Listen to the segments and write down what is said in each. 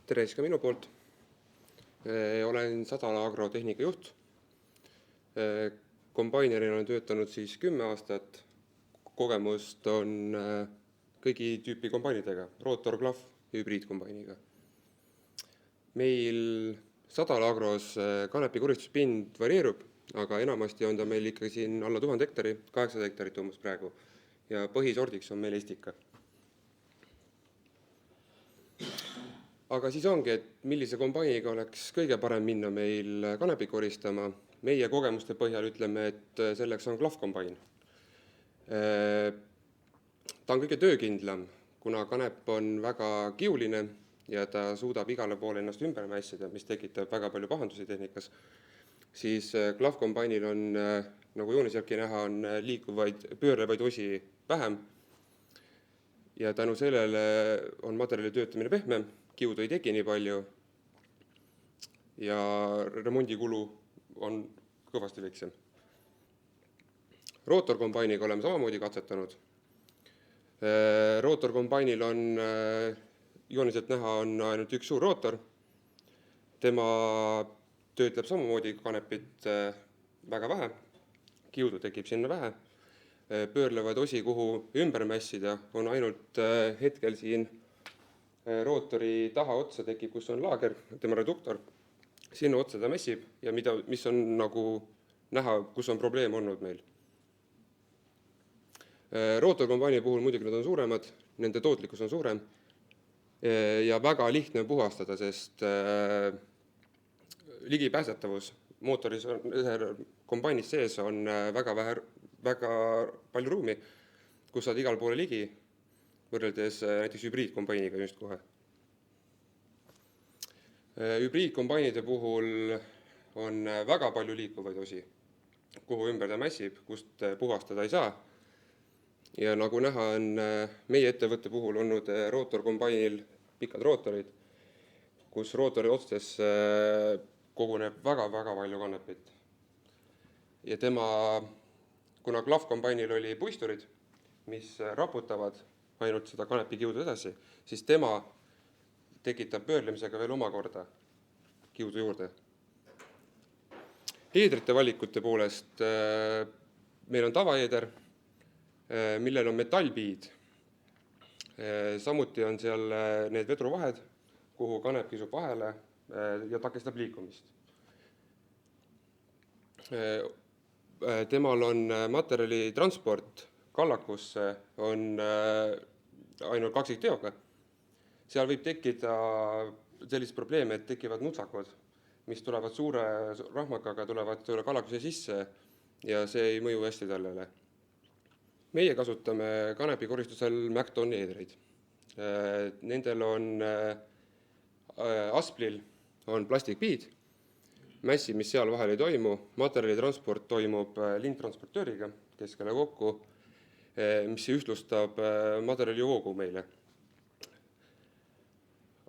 Tere siis ka minu poolt. Olen Sadala agrotehnika juht. Kombainerina olen töötanud siis 10 aastat. Kogemust on kõigi tüüpi kombainidega, rootor, klahv, hübriidkombainiga. Meil Sadala agros kanepi koristuspind varieerub, aga enamasti on ta meil ikkagi siin alla 1000 hektari, 800 hektarit umbes praegu. Ja põhisordiks on meil Estika. Aga siis ongi, et millise kombainiga oleks kõige parem minna meil kanepi koristama. Meie kogemuste põhjal ütleme, et selleks on klahvkombain. Ta on kõige töökindlam, kuna kanep on väga kiuline ja ta suudab igale poole ennast ümber mässida, mis tekitab väga palju pahandusi tehnikas. Siis klahvkombainil on, nagu joonisjärgi näha, on liikuvaid, pöörlevaid osi vähem. Ja tänu sellele on materjali töötamine pehmem, kiudu ei teki nii palju ja remondikulu on kõvasti väiksem. Rootorkombainiga oleme samamoodi katsetanud. Rootorkombainil on, jooniselt näha, on ainult üks suur rootor. Tema töötleb samamoodi kanepit väga vähe, kiudu tekib sinna vähe. Pöörlevad osi, kuhu ümber mässida, on ainult hetkel siin rootori taha otsa tekib, kus on laager, tema reduktor. Sinna otsa ta mässib ja mis on nagu näha, kus on probleem olnud meil. Rootorkombaini puhul muidugi nad on suuremad, nende tootlikkus on suurem ja väga lihtne puhastada, sest ligipääsetavus mootoris kombainis sees on väga palju ruumi, kus saad igal poole ligi, võrreldes näiteks hübriidkombainiga just kohe. Hübriidkombainide puhul on väga palju liikuvaid osi, kuhu ümber ta mässib, kust puhastada ei saa. Ja nagu näha on meie ettevõtte puhul olnud rootorkombainil pikad rootorid, kus rootori otstes koguneb väga palju kanepit. Ja kuna klahvkombainil oli puisturid, mis raputavad ainult seda kanepi kiudu edasi, siis tema tekitab pöörlemisega veel omakorda kiudu juurde. Eedrite valikute poolest meil on tavaeeder, millel on metallpiid. Samuti on seal need vedruvahed, kuhu kanep kisub vahele ja takistab liikumist. Temal on materjali transport kallakusse on ainult kaksikteoga. Seal võib tekkida sellist probleemi, et tekivad nutsakud, mis tulevad suure rahmakaga, tulevad kallakuse sisse ja see ei mõju hästi tallele. Meie kasutame kanepi koristusel Mactoni eedreid. Nendel on asplil on plastikpiid, mässi, mis seal vahel ei toimu, materjali transport toimub lindtransportööriga keskele kokku, mis ühtlustab materjali voogu meile.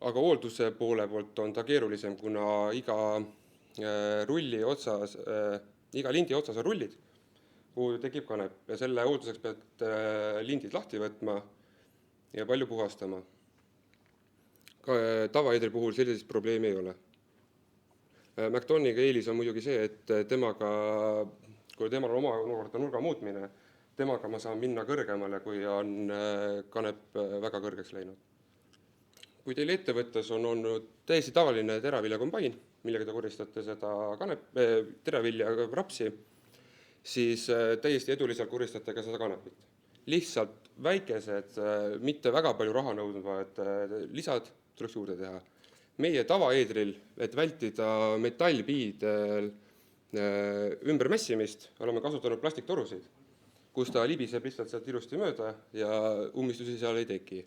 Aga hoolduse poole poolt on ta keerulisem, kuna iga lindi otsas on rullid, kuhu tekib kanep ja selle hoolduseks pead lindid lahti võtma ja palju puhastama. Tavaeedri puhul sellisest probleemi ei ole. Mactoniga eelis on muidugi see, et kui temal on omakorda nurga muutmine, temaga ma saan minna kõrgemale, kui on kanep väga kõrgeks läinud. Kui teil ettevõttes on olnud täiesti tavaline teraviljakombain, millega te koristate seda teravilja rapsi, siis täiesti eduliselt koristate ka seda kanepit. Lihtsalt väikesed, mitte väga palju raha nõudvad lisad tuleks juurde teha. Meie tavaeedril, et vältida metallpiid ümber mässimist, oleme kasutanud plastiktorusid, kus ta libiseb lihtsalt sealt ilusti mööda ja ummistusi seal ei teki.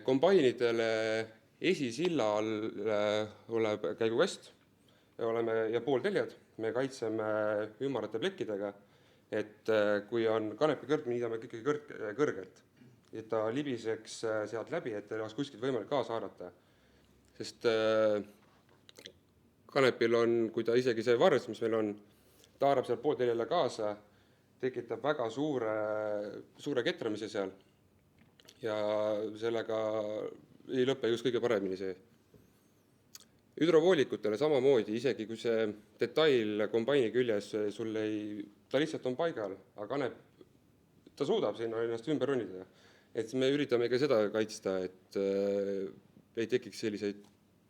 Kombainidele esisilla all oleb käigukast ja poolteljad. Me kaitseme ümarate plekkidega, et kui on kanepi kõrg, me niidame ikkagi kõrgelt. Et ta libiseks sealt läbi, et ei oleks kuskilt võimalik kaasa haarata. Sest kanepil on, kui ta isegi see varres, mis meil on, ta haarab seal poolteljele kaasa, tekitab väga suure ketramise seal ja sellega ei lõpe just kõige paremini see. Hüdrovoolikutele samamoodi, isegi kui see detail kombaini küljes ta lihtsalt on paigal, aga kanep, ta suudab sinna ennast ümber ronida. Et me üritame ka seda kaitsta, et ei tekiks selliseid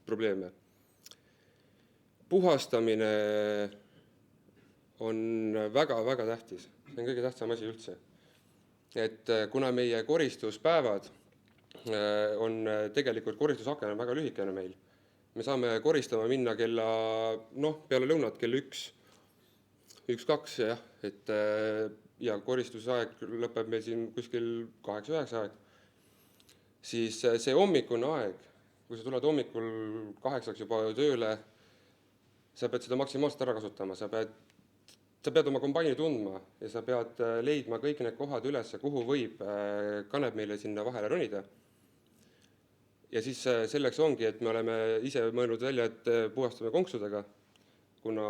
probleeme. Puhastamine on väga tähtis, see on kõige tähtsam asi üldse. Et kuna meie koristuspäevad on tegelikult koristusaken on väga lühikene meil, me saame koristama minna peale lõunat kell 1-2, jah, ja koristusaeg lõpeb meil siin kuskil 8-9 aeg, siis see hommikune aeg, kui sa tuled hommikul 8 juba tööle, sa pead seda maksimaalselt ära kasutama, sa pead oma kombaini tundma ja sa pead leidma kõik need kohad üles, kuhu võib kanep meile sinna vahele ronida. Ja siis selleks ongi, et me oleme ise mõelnud välja, et puhastame konksudega, kuna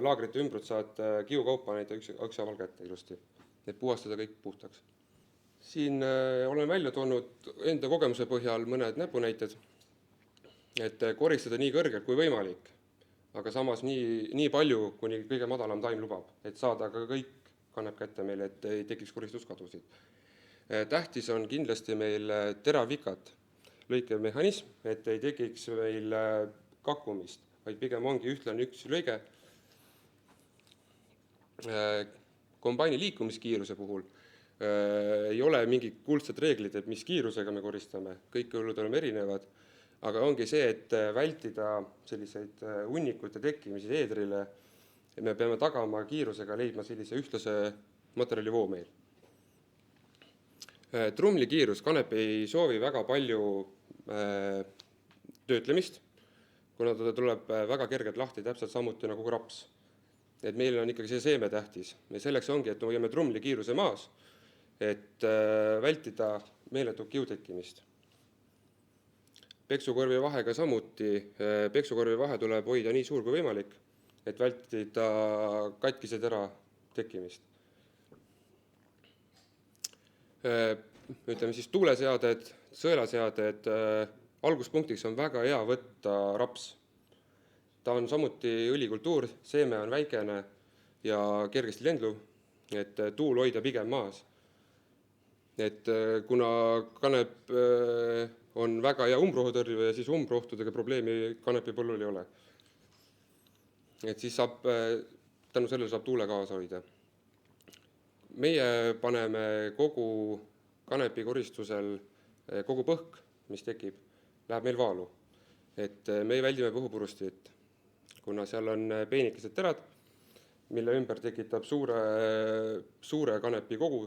laagrite ümbrud saad kiukaupa näita üksaval kätte ilusti, et puhastada kõik puhtaks. Siin olen välja toonud enda kogemuse põhjal mõned näpunäited, et koristada nii kõrgelt kui võimalik, aga samas nii palju, kuni kõige madalam taim lubab, et saada ka kõik kanep kätte meile, et ei tekiks koristuskadusid. Tähtis on kindlasti meil teravvikat lõikemehhanism, et ei tekiks meil kakkumist, vaid pigem ongi ühtlane üks lõige. Kombaini liikumiskiiruse puhul ei ole mingid kuldsed reeglid, et mis kiirusega me koristame, kõik õllud oleme erinevad, aga ongi see, et vältida selliseid hunnikute tekkimisi eedrile, me peame tagama kiirusega leidma sellise ühtlase materjalivoo meil. Trumli kiirus, kanep ei soovi väga palju töötlemist, kuna ta tuleb väga kergelt lahti, täpselt samuti nagu raps. Et meil on ikkagi see seeme tähtis. Ja selleks ongi, et me hoiame trumli kiiruse maas, et vältida meeletut kiutekkimist. Peksukorvi vahega samuti. Peksukorvi vahe tuleb hoida nii suur kui võimalik, et vältida katkise tera tekkimist. Ütleme siis tuuleseaded, sõelaseaded, alguspunktiks on väga hea võtta raps. Ta on samuti õlikultuur, seeme on väikene ja kergesti lendluv, et tuul hoida pigem maas. Et kuna kanep on väga hea umbrohutõrje ja siis umbrohtudega probleemi kanepi põllul ei ole. Et siis tänu sellele saab tuule kaasa hoida. Meie paneme kogu kanepi koristusel, kogu põhk, mis tekib, läheb meil vaalu. Et me väldime põhupurustit, kuna seal on peenikesed terad, mille ümber tekitab suure kanepi kogu.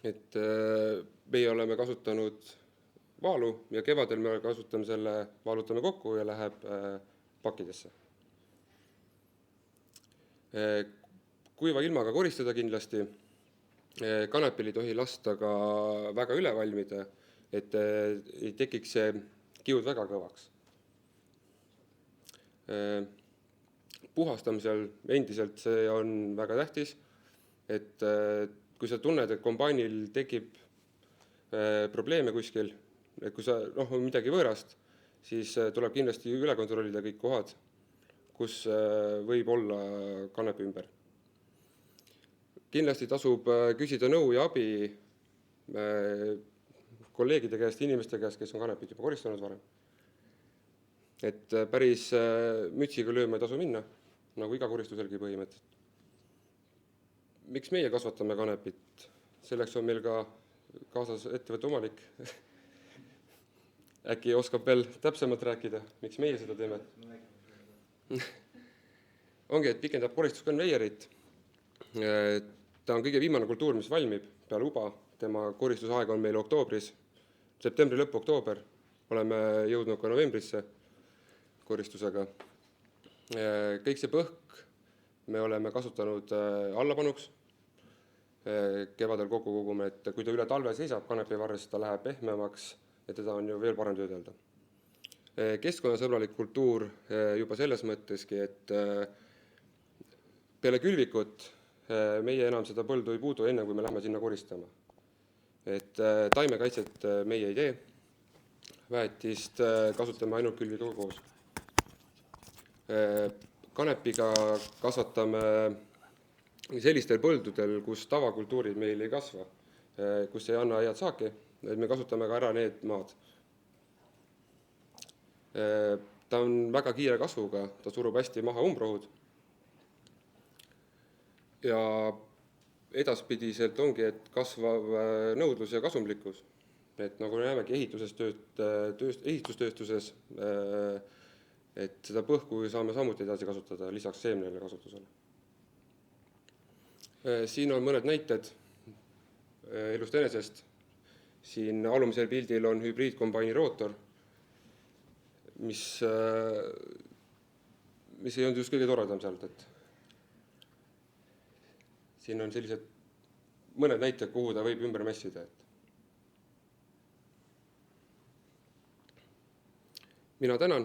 Et meie oleme kasutanud vaalu ja kevadel me kasutame selle, vaalutame kokku ja läheb pakkidesse. Kuiva ilmaga koristada kindlasti, kanepil ei tohi lasta ka väga üle valmida, et ei tekiks see kiud väga kõvaks. Puhastamisel endiselt see on väga tähtis, et kui sa tunned, et kombainil tekib probleeme kuskil, et kui on midagi võõrast, siis tuleb kindlasti üle kontrollida kõik kohad, kus võib olla kanepi ümber. Kindlasti tasub küsida nõu ja abi kolleegide käest, inimeste käest, kes on kanepit juba koristanud varem. Et päris mütsiga lööma ei tasu minna, nagu iga koristuselgi põhimõtteliselt. Miks meie kasvatame kanepit? Selleks on meil ka kaasas ettevõtte omanik. Äkki oskab veel täpsemalt rääkida, miks meie seda teeme? Ongi, et pikendab koristuskonveierit. Ta on kõige viimane kultuur, mis valmib peale uba. Tema koristusaeg on meil oktoobris, septembri lõpp oktoober. Oleme jõudnud ka novembrisse koristusega. Kõik see põhk me oleme kasutanud allapanuks. Kevadel kokku kogume, et kui ta üle talve seisab kanepivarres, ta läheb pehmemaks ja teda on ju veel parem töödelda. Keskkonnasõbralik kultuur juba selles mõtteski, et peale külvikut meie enam seda põldu ei puudu enne, kui me lähme sinna koristama. et taimekaitset meie ei tee, väetist kasutame ainult külvikuga koos. Kanepiga kasvatame sellistel põldudel, kus tavakultuurid meil ei kasva, kus ei anna head saaki, et me kasutame ka ära need maad. Ta on väga kiire kasvuga, ta surub hästi maha umbrohud. Ja edaspidiselt ongi, et kasvav nõudlus ja kasumlikkus. Et nagu näemegi ehitustööstuses, et seda põhku saame samuti edasi kasutada lisaks seemnele kasutusele. Siin on mõned näited elust enesest. Siin alumisel pildil on hübriidkombaini rootor, mis ei olnud just kõige toredam sealt. Et siin on sellised mõned näited, kuhu ta võib ümber mässida. Mina tänan.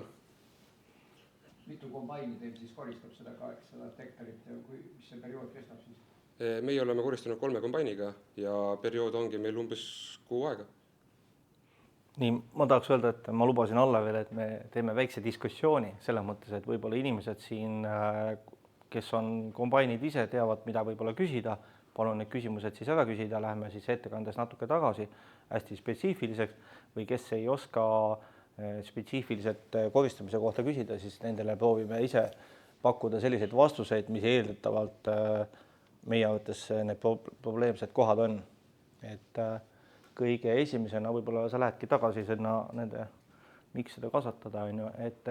Mitu kombaini teil siis koristab seda 800 hektarit ja mis see periood kestab siis? Meie oleme koristanud 3 kombainiga ja periood ongi meil umbes 6 aega. Nii, ma tahaks öelda, et ma lubasin alla veel, et me teeme väikse diskussiooni selles mõttes, et võib-olla inimesed siin, kes on kombainid ise, teavad, mida võib-olla küsida. Palun need küsimused siis ära küsida, läheme siis ettekandes natuke tagasi hästi spetsiifiliseks või kes ei oska spetsiifiliselt koristamise kohta küsida, siis nendele proovime ise pakkuda selliseid vastuseid, mis eeldatavalt meie arvates need probleemsed kohad on. Et kõige esimesena võib-olla sa lähedki tagasi nende, miks seda kasvatada on ju, et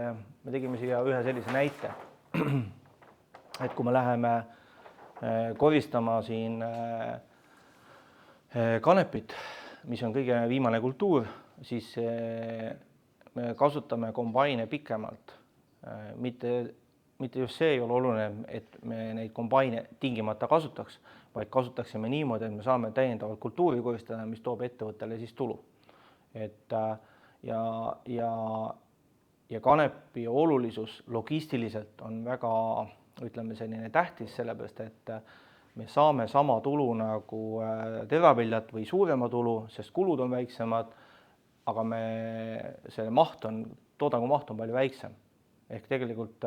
me tegime siia ühe sellise näite, et kui me läheme koristama siin kanepit, mis on kõige viimane kultuur, siis me kasutame kombaine pikemalt. Mitte just see ei ole oluline, et me neid kombaine tingimata kasutaks, vaid kasutaksime niimoodi, et me saame täiendavalt kultuuri koristada, mis toob ettevõttele siis tulu. Ja kanepi olulisus logistiliselt on väga, ütleme, selline tähtis, sellepärast, et me saame sama tulu nagu teraviljat või suurema tulu, sest kulud on väiksemad, aga toodangu maht on palju väiksem. Ehk tegelikult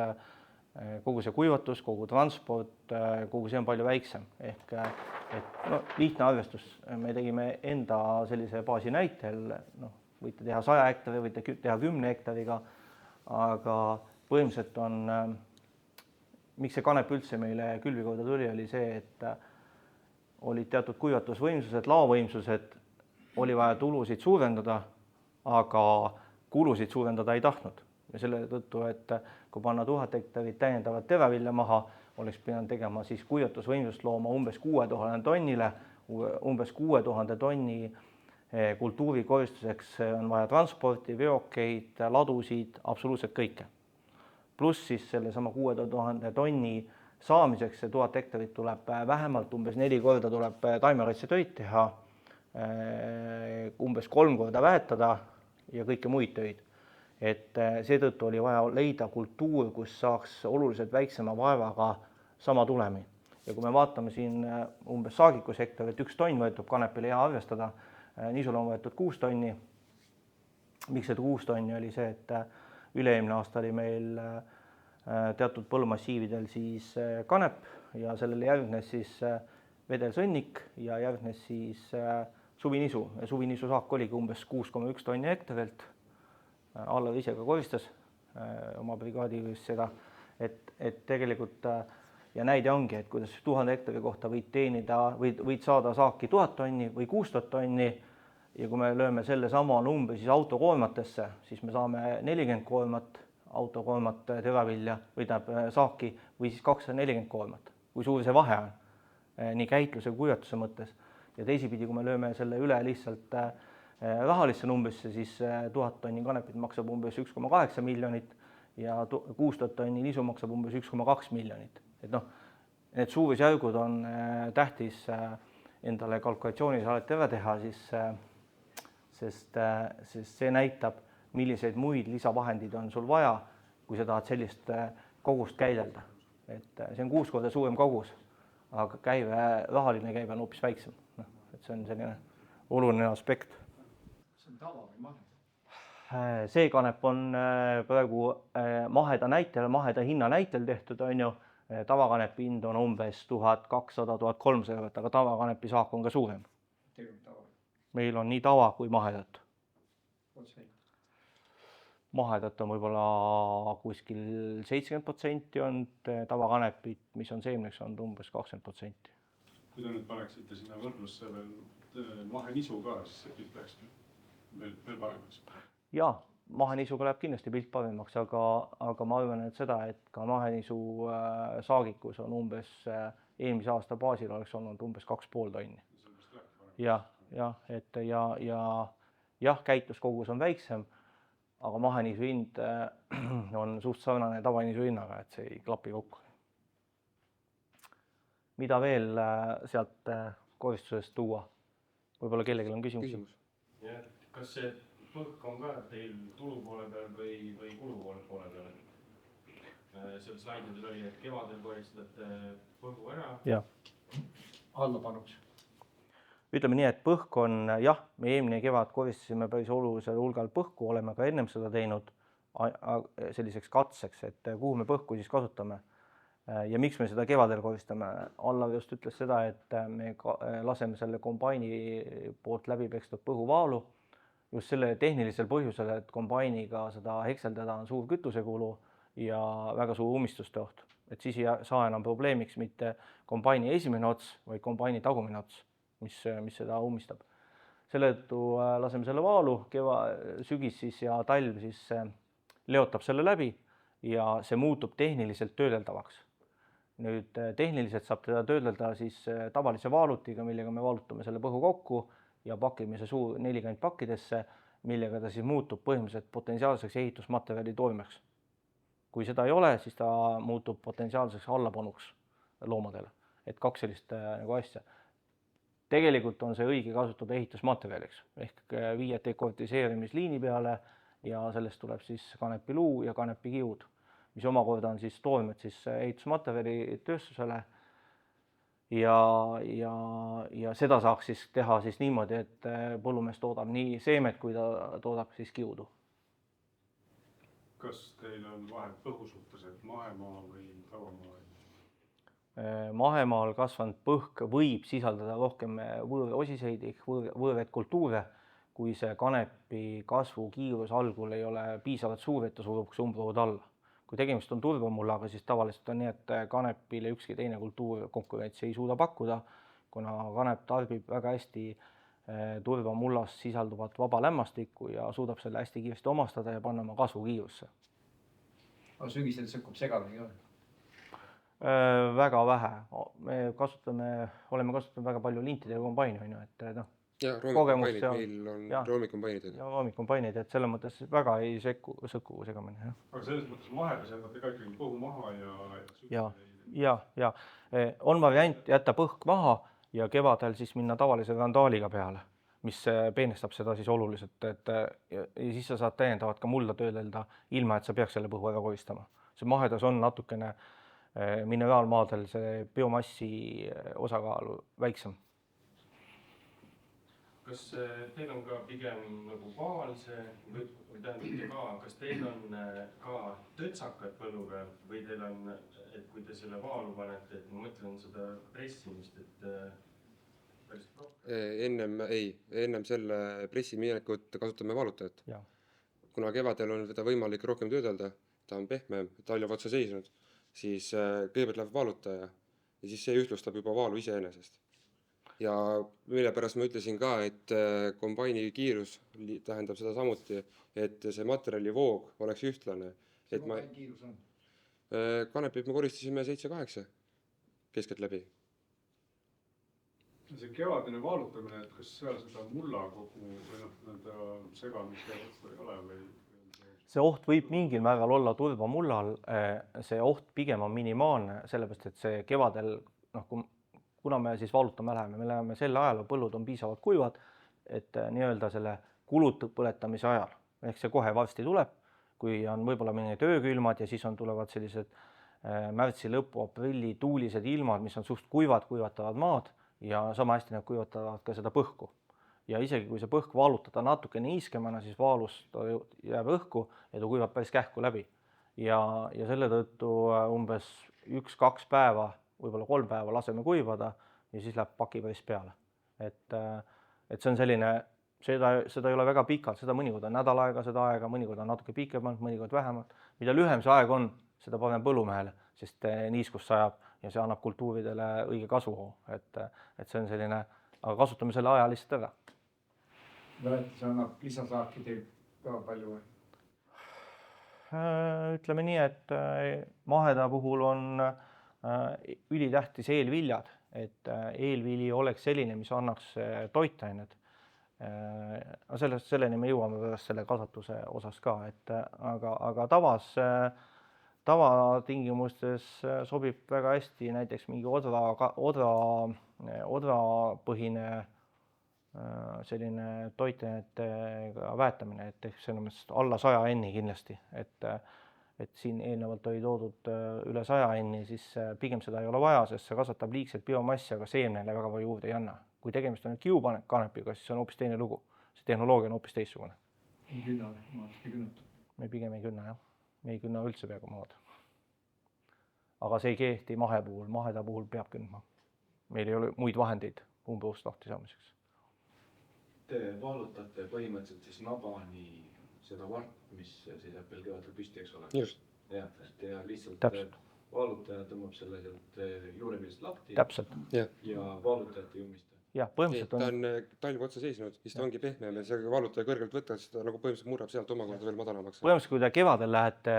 kogu see kuivatus, kogu transport, kogu see on palju väiksem. Ehk lihtne arvestus. Me tegime enda sellise baasi näitel, võite teha 100 hektari, võite teha 10 hektariga, aga põhimõtteliselt on, miks see kanep üldse meile külvikorda tuli, oli see, et olid teatud kuivatusvõimsused, laovõimsused, oli vaja tulusid suurendada, aga kulusid suurendada ei tahtnud. Ja selle tõttu, et kui panna 1000 hektarit täiendavat teravilja maha, oleks pidanud tegema siis kuivatusvõimsust looma umbes 6000 tonnile, umbes 6000 tonni kultuuri koristuseks on vaja transporti, veokeid, ladusid, absoluutselt kõike. Pluss siis selle sama 6000 tonni saamiseks, see 1000 hektarit tuleb vähemalt umbes 4 korda tuleb taimekaitsetöid teha, umbes 3 korda väetada ja kõike muid töid. Et seetõttu oli vaja leida kultuur, kus saaks oluliselt väiksema vaevaga sama tulemi. Ja kui me vaatame siin umbes saagikussektorit, 1 tonn võetud kanepile hea arvestada, niisul on võetud 6 tonni. Miks see 6 tonni oli see, et üle-eelmine aasta oli meil teatud põllumassiividel siis kanep ja sellele järgnes siis vedelsõnnik ja järgnes siis suvinisu. Ja suvinisu saak oligi umbes 6,1 tonni hektarilt. Allar ise ka koristas oma brigaadi seda, et tegelikult ja näide ongi, et kuidas 1000 hektari kohta võid saada saaki 1000 tonni või 6000 tonni ja kui me lööme selle sama numbri siis autokoormatesse, siis me saame 40 koormat autokoormat teravilja või saaki või siis 240 koormat, kui suur see vahe on nii käitluse kui kuivatuse mõttes. Ja teisipidi, kui me lööme selle üle lihtsalt rahalisse numbrisse, siis 1000 tonni kanepit maksab umbes 1,8 miljonit ja 6000 tonni nisu maksab umbes 1,2 miljonit. Et need suurusjärgud on tähtis endale kalkulatsioonis alati ära teha, sest see näitab, milliseid muid lisavahendid on sul vaja, kui sa tahad sellist kogust käidelda. Et see on 6 korda suurem kogus, aga rahaline käive on hoopis väiksem. Et see on selline oluline aspekt. see on tava või mahe? See kanep on praegu maheda näitel, maheda hinna näitel tehtud, on ju. Tavakanepi hind on umbes 1200–1300 eurot, aga tavakanepi saak on ka suurem. Teil on tava. Meil on nii tava kui mahedat. Otse. Mahedat on võib-olla kuskil 70% on tavakanepit, mis on seemneks olnud umbes 20%. Kui te nüüd paneksite sinna võrdlusse veel mahenisu ka, siis see pilt läks veel paremaks. Jaa, mahenisuga läheb kindlasti pilt paremaks, aga ma arvan, et seda, et ka mahenisu saagikus on umbes eelmise aasta baasil oleks olnud umbes 2,5 tonni. Jah, käitluskogus on väiksem, aga mahenisu hind on suht sarnane tavanisu hinnaga, et see ei klapi kokku. Mida veel sealt koristusest tuua? Võib-olla kellelgi on küsimus? Ja, kas see põhk on ka teil tulu poole peal või kulu poole peal? Seal slaididel oli, et kevadel koristate põhgu ära. Jah. Allapanuks. Ütleme nii, et põhk on, jah, me eelmine kevad koristasime päris olulisel hulgal põhku, oleme ka ennem seda teinud selliseks katseks, et kuhu me põhku siis kasutame. Ja miks me seda kevadel koristame? Allav just ütles seda, et me laseme selle kombaini poolt läbi pekstud põhuvaalu just selle tehnilisel põhjusel, et kombainiga seda hekseldada on suur kütusekulu ja väga suur umistuste oht. Et siis ei saa enam probleemiks mitte kombaini esimene ots, vaid kombaini tagumine ots, mis seda umistab. Selle tõttu laseme selle vaalu, sügis siis ja talv siis leotab selle läbi ja see muutub tehniliselt töödeldavaks. Nüüd tehniliselt saab teda töödelda siis tavalise vaalutiga, millega me vaalutame selle põhu kokku ja pakime see suur 40 pakkidesse, millega ta siis muutub põhimõtteliselt potentsiaalseks ehitusmaterjali toimeks. Kui seda ei ole, siis ta muutub potentsiaalseks allapanuks loomadele. Et 2 sellist nagu asja. Tegelikult on see õige kasutada ehitusmaterjaliks ehk viia dekortiseerimisliini peale ja sellest tuleb siis kanepiluu ja kanepikiud, mis omakorda on siis toormed siis ehitusmaterjali tööstusele ja seda saaks siis teha siis niimoodi, et põllumees toodab nii seemet, kui ta toodab siis kiudu. Kas teil on vahet põhu suhtes, et mahemaa või tavamaa? Mahemaal kasvanud põhk võib sisaldada rohkem võõrosiseid ehk võõraid kultuure, kui see kanepi kasvu kiirus algul ei ole piisavalt suur, et ta suruks umbrood alla. Kui tegemist on turbamullaga, siis tavaliselt on nii, et kanepile ükski teine kultuur konkurentsi ei suuda pakkuda, kuna kanep tarbib väga hästi turbamullas sisalduvat vaba lämmastikku ja suudab selle hästi kiiresti omastada ja panna oma kasvu kiirusse. Aga sügisel sõkkub segamini ka? Väga vähe. Me oleme kasutanud väga palju lintide ja kombaini, et Ja roomikompainid. Ja roomikompainid, et selle mõttes väga ei sõkku segamini. Aga selles mõttes mahedas jätate ka ikkagi põhu maha ja on variant jätta põhk maha ja kevadel siis minna tavalise randaaliga peale, mis peenestab seda siis oluliselt, ja siis sa saad täiendavalt ka mulda töödelda ilma, et sa peaks selle põhu ära koristama. See mahedas on natukene mineraalmaadel see biomassi osakaalu väiksem. Kas teil on ka pigem nagu paalse või kas teil on ka tõtsakad põllu peal või teil on, et kui te selle vaalu panete, et ma mõtlen seda pressimist, et päris Ennem selle pressiminekut kasutame vaalutajat. Kuna kevadel on teda võimalik rohkem töödelda, ta on pehmem, talv otsa seisnud, siis kõigepealt läheb vaalutaja ja siis see ühtlustab juba vaalu iseenesest. Ja mille pärast ma ütlesin ka, et kombaini kiirus tähendab seda samuti, et see materjali voog oleks ühtlane. See kombaini kiirus on? Kanepit me koristasime 7-8 keskelt läbi. See kevadine vaalutamine, et kas seal seda mullakogu või segamist ei ole või? See oht võib mingil määral olla turbamullal, see oht pigem on minimaalne, sellepärast et see kevadel, kuna me siis vaalutama me läheme selle ajal, põllud on piisavalt kuivad, et nii-öelda selle kulutpõletamise ajal, ehk see kohe varsti tuleb, kui on võib-olla mingid öökülmad ja siis tulevad sellised märtsi lõpu, aprilli tuulised ilmad, mis on suht kuivad, kuivatavad maad ja sama hästi nad kuivatavad ka seda põhku. ja isegi kui see põhk vaalutada natukene niiskemana, siis vaalus ta jääb õhku ja ta kuivab päris kähku läbi. Ja selle tõttu umbes 1-2 päeva, võib-olla 3 päeva laseme kuivada ja siis läheb pakipäris peale. Et see on selline, seda ei ole väga pikalt, seda mõnikord on nädal aega, seda aega, mõnikord on natuke pikemalt, mõnikord vähemalt. Mida lühem see aeg on, seda parem põllumehele, sest niiskus sajab ja see annab kultuuridele õige kasvuhoo. Et see on selline, aga kasutame selle aja lihtsalt ära. See annab lisasaaki teil ka palju? Ütleme nii, et maheda puhul on ülitähtis eelviljad, et eelvili oleks selline, mis annaks toitained. Selleni me jõuame pärast selle kasvatuse osas ka, aga tavatingimustes sobib väga hästi näiteks mingi odrapõhine selline toitainetega väetamine, et selles mõttes alla 100 N kindlasti, et siin eelnevalt oli toodud üle 100 N, siis pigem seda ei ole vaja, sest see kasvatab liigselt biomassi, aga seemnele väga palju juurde ei anna. Kui tegemist on kiukanepiga, siis on hoopis teine lugu. See tehnoloogia on hoopis teistsugune. Me pigem ei künna, jah. Me ei künna üldse peaaegu maad. Aga see ei kehti maheda puhul peab kündma. Meil ei ole muid vahendeid umbõust lahti saamiseks. Te vaalutate põhimõtteliselt siis nabani seda vart, mis seisab veel kevadel püsti, eks ole? Just. Ja lihtsalt Täpselt. vaalutaja tõmbab selle sealt juurepiirist lahti. Täpselt. Ja vaalutajat ei ummista. Jah, põhimõtteliselt Ta on talv otsa seisnud, siis ta ongi pehmem ja see vaalutaja kõrgelt võtta, siis ta nagu põhimõtteliselt murrab sealt omakorda veel madalamaks. Põhimõtteliselt, kui te kevadel lähete,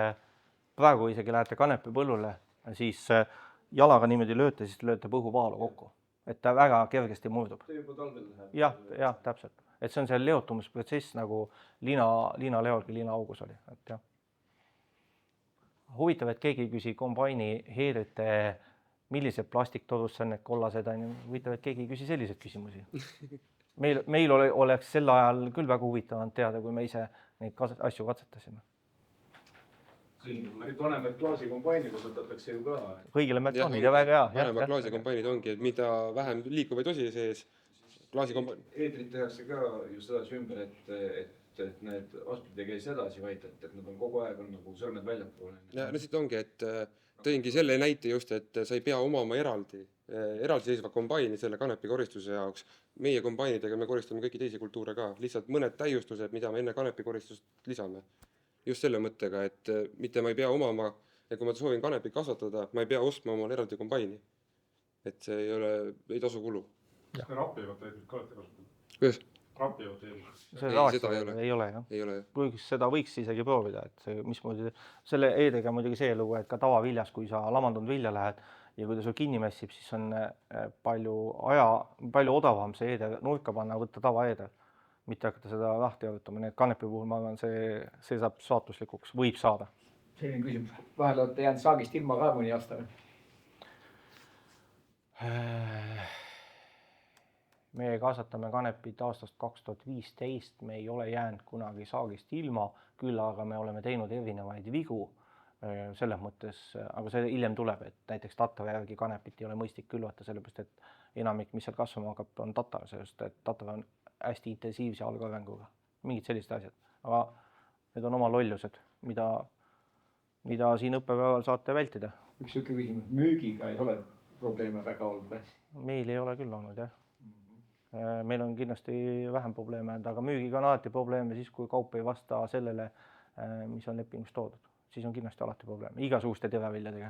praegu isegi lähete kanepipõllule, siis jalaga niimoodi lööte, siis lööte põhuvaalu kokku. Et ta väga kergesti murdub. See juba talvel läheb. Jah, täpselt. Et see on see leotumusprotsess nagu liinaleolgi liinaaugus oli. Et jah. Huvitav, et keegi küsi kombaini heerite, millised plastiktorus see on need kollased, huvitav, et keegi küsi selliseid küsimusi. Meil oleks sel ajal küll väga huvitavalt teada, kui me ise neid asju katsetasime. Need vanemad klaasikombainid kasutatakse ju ka. Kõigile metoonid ja väga hea. Vanemad klaasikombainid ongi, et mida vähem liikuvaid osi sees, klaasikombainid. Eetrid tehakse ka ju sedasi ümber, et need aspidega ei sedasi, vaid et nad on kogu aeg on nagu sõrmed väljapoole. Ja siit ongi, et tõingi selle näite just, et sa ei pea omama eraldi seisva kombaini selle kanepikoristuse jaoks. Meie kombainidega me koristame kõiki teisi kultuure ka, lihtsalt mõned täiustused, mida me enne kanepikoristust lisame. Just selle mõttega, et mitte ma ei pea omama, ja kui ma soovin kanepi kasvatada, ma ei pea ostma omal eraldi kombaini. Et see ei tasu kulu. Kas te rappivat eetrit ka olete kasutanud? Kuidas? Rappivat eetrit? Seda ei ole, jah. Ei ole. Kuigi seda võiks isegi proovida, et see, mismoodi, selle eedega muidugi see lugu, et ka tavaviljas, kui sa lamandunud vilja lähed ja kui ta sul kinni mässib, siis on palju odavam see eede nurka panna, võtta tavaeeder. Mitte hakata seda lahti arutama, nii et kanepi puhul ma arvan, see saab saatuslikuks, võib saada. Selline küsimus. Vahel olete jäänud saagist ilma ka mõni aasta? Me kasvatame kanepit aastast 2015, me ei ole jäänud kunagi saagist ilma, küll aga me oleme teinud erinevaid vigu selles mõttes, aga see hiljem tuleb, et näiteks tatara järgi kanepit ei ole mõistlik külvata, sellepärast et enamik, mis seal kasvama hakkab, on tatara, sest et tatara on hästi intensiivse algarenguga, mingid sellised asjad, aga need on oma lollused, mida siin õppepäeval saate vältida. Üks siuke küsimus, müügiga ei ole probleeme väga olnud? Meil ei ole küll olnud, jah. Meil on kindlasti vähem probleeme, aga müügiga on alati probleeme siis, kui kaup ei vasta sellele, mis on lepingus toodud. Siis on kindlasti alati probleeme, igasuguste teraviljadega.